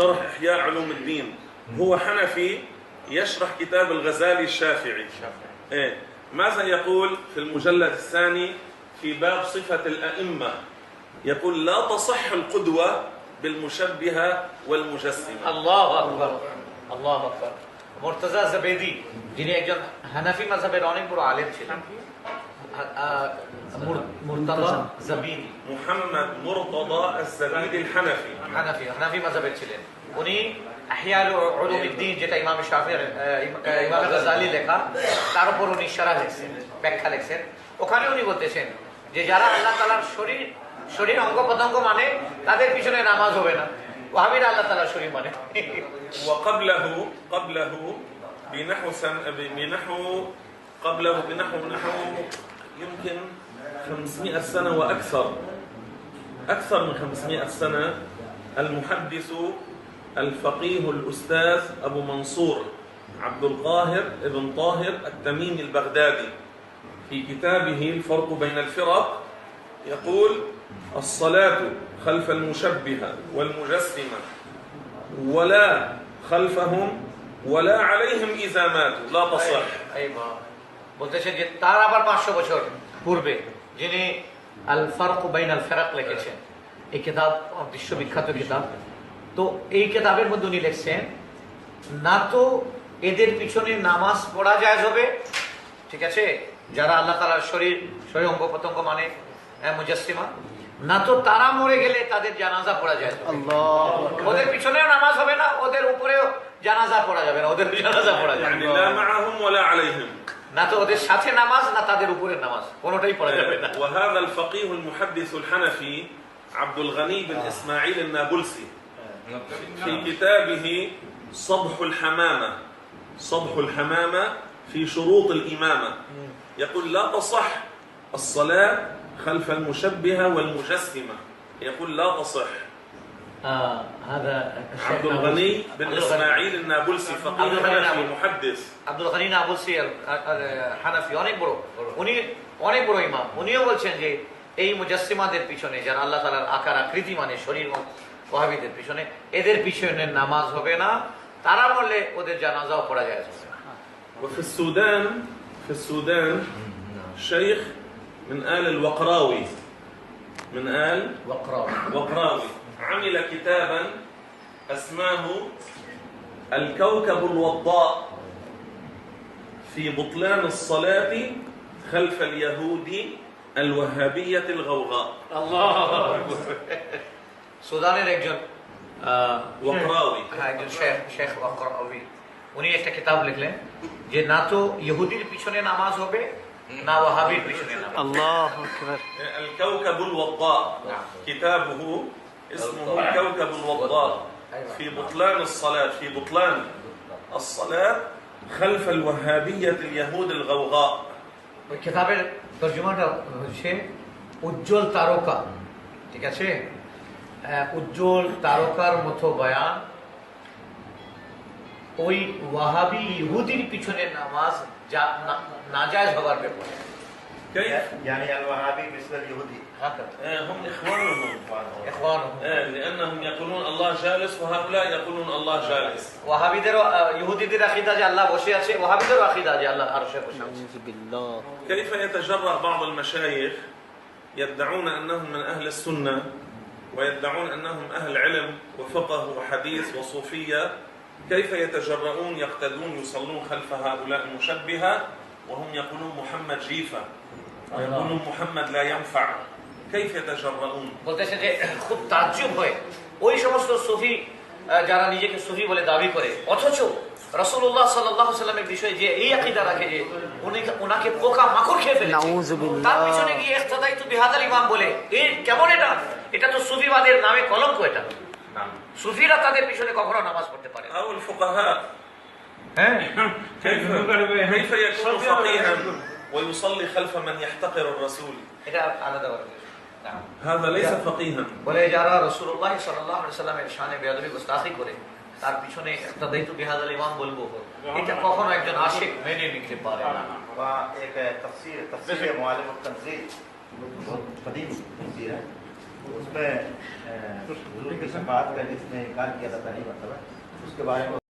شرح إحياء علوم الدين. هو حنفي يشرح كتاب الغزالي الشافعي. إيه ماذا يقول في المجلد الثاني في باب صفة الأئمة؟ يقول لا تصح القدوة بالمشبهة والمجسمة. الله أكبر الله أكبر। মুর্তজা জাবেদি যিনি একজন হানাফি মাযহাবের অনেক বড় আলেম ছিলেন, মুর্তজা জাবেদি, মুহাম্মদ মুরতাদা আয-জাবিদি আল-হানাফি, হানাফি মাযহাবের ছিলেন। উনি ইহয়া উলুমুদ্দিন, যেটা ইমাম শাফিঈ ইমাম গাজ্জালি লেখা, তার উপর উনি শরহ লিখছেন, ব্যাখ্যা লিখছেন। ওখানে উনি বলতেছেন যে যারা আল্লাহ তাআলার শরীর অঙ্গ প্রত্যঙ্গ মানে তাদের পিছনে নামাজ হবে না। ওয়াহাবিরা আল্লাহ তাআলার শরীর মানে। وقبله بنحو يمكن 500 سنة وأكثر، أكثر من 500 سنة، المحدث الفقيه الأستاذ أبو منصور عبد القاهر ابن طاهر التميمي البغدادي في كتابه الفرق بين الفرق يقول الصلاة خلف المشبهة والمجسمة ولا خلفهم ولا عليهم إذا ماتوا لا تصح. বলতেছেন যে তার আবার 500 বছর পূর্বে যিনি আল ফারক বাইন আল ফিরাক লিখেছেন, এই কিতাব বিশ্ববিখ্যাত কিতাব। তো এই কিতাবের মধ্যে উনি লিখছেন না তো এদের পিছনে নামাজ পড়া জায়েজ হবে, ঠিক আছে, যারা আল্লাহ তাআলার শরীর অঙ্গ প্রত্যঙ্গ মানে মুজাসসিমা, না তো তারা মরে গেলে তাদের জানাজা পড়া যায়। ওদের পিছনেও নামাজ হবে না, ওদের উপরেও জানাজা পড়া যাবে না, ওদের জানাজা পড়া যাবে না তো ওদের সাথে নামাজ না তাদের উপরে নামাজ, কোনোটাই পড়া যাবে না। وهذا الفقيه المحدث الحنفي عبد الغني بن إسماعيل النابلسي في كتابه صبح الحمامة في شروط الإمامة يقول لا تصح الصلاة خلف المشبهة والمجسمة، يقول لا تصح. هذا عبد الغني بن إسماعيل النابلسي فقيه حنفي محدث। আব্দুল গনি নাবলসি হানাফি অনেক বড়, উনি অনেক বড় ইমাম। উনিও বলছেন যে এই মুজাসসিমাদের পিছনে যারা আল্লাহ তাআলার আকার আকৃতি মানে শরীর, ওয়াহাবিদের পিছনে এদের পিছনে নামাজ হবে না, তারা মরলে ওদের জানাজাও পড়া যায়। وفي السودان شيخ من آل الوقراوي، من آل وقراوي عمل كتابا اسماه الكوكب الوضاء في بطلان الصلاة خلف اليهود الوهابية الغوغاء. الله সুদানের একজন ওয়াকরাউই, একজন শেখ ওয়াকরাউই, উনি একটা কিতাব লিখলেন যে না তো ইহুদির পিছনে নামাজ হবে না ওয়াহাবির পিছনে নামাজ। আল্লাহু আকবার। الكوكب الوضاء كتابه اسمه الكوكب الوضاء في بطلان الصلاة خلف الوهابية اليهود الغوغاء. ওই কিতাবের তরজমাটা হচ্ছে উজ্জ্বল তারকা, ঠিক আছে, উজ্জ্বল তারকার মতো বয়ান ওই ওয়াহাবি ইহুদির পিছনে নামাজ নাজায়েজ হবার ব্যাপারে। كيف؟ يعني الوهابي مثل اليهودي هم إخوانهم لأنهم يقولون الله جالس وهؤلاء يقولون الله جالس. ওয়াহাবিদেরও ইহুদিদের আকীদা যে আল্লাহ বসে আছে, ওয়াহাবিদেরও আকীদা যে আল্লাহ আরশে বসে আছে। كيف يتجرأ بعض المشايخ يدعون أنهم من أهل السنة ويدعون أنهم أهل علم وفقه وحديث وصوفية، كيف يتجرؤون يقتدون يصلون خلف هؤلاء المشبهة وهم يقولون محمد جيفة ويقولون محمد لا ينفع؟ كيف يتجرؤون؟ বলতেছে যে খুব তাজ্জুব হয় ওই সমস্ত সুফি যারা নিজেকে সুফি বলে দাবি করে, অথচ রাসূলুল্লাহ সাল্লাল্লাহু আলাইহি ওয়াসাল্লামের বিষয়ে যে এই আকীদা রাখে যে ওনাকে পোকা মাকড় খেয়ে ফেলেছে, তার পিছনে গিয়ে ইখতিদাইতু বিহাদাল ইমাম বলে, এই কেমন এটা তো সুফিবাদের নামে কলঙ্ক। এটা সুফিরা তাদের পিছনে কখনো নামাজ পড়তে পারে না। أو الفقهاء كيف يكون فقيها ويصلي خلف من يحتقر الرسول؟ এটা আলাদা ব্যাপার। هذا ليس فقيها। বলে যারা রাসূলুল্লাহ সাল্লাল্লাহু আলাইহি ওয়াসাল্লামের শানে বেয়াদবি গোস্তাখি করে তার পিছনে ইখতিদাইতু বিহাদাল ইমাম বলবো, এটা কখনো একজন আশিক মেনে নিতে পারে না। وإيك تفسير معالم التنزيل قديم تفسير उसमें हुजूर की शफाअत का जिसने इनकार किया था पहली मरतबा, उसके बारे में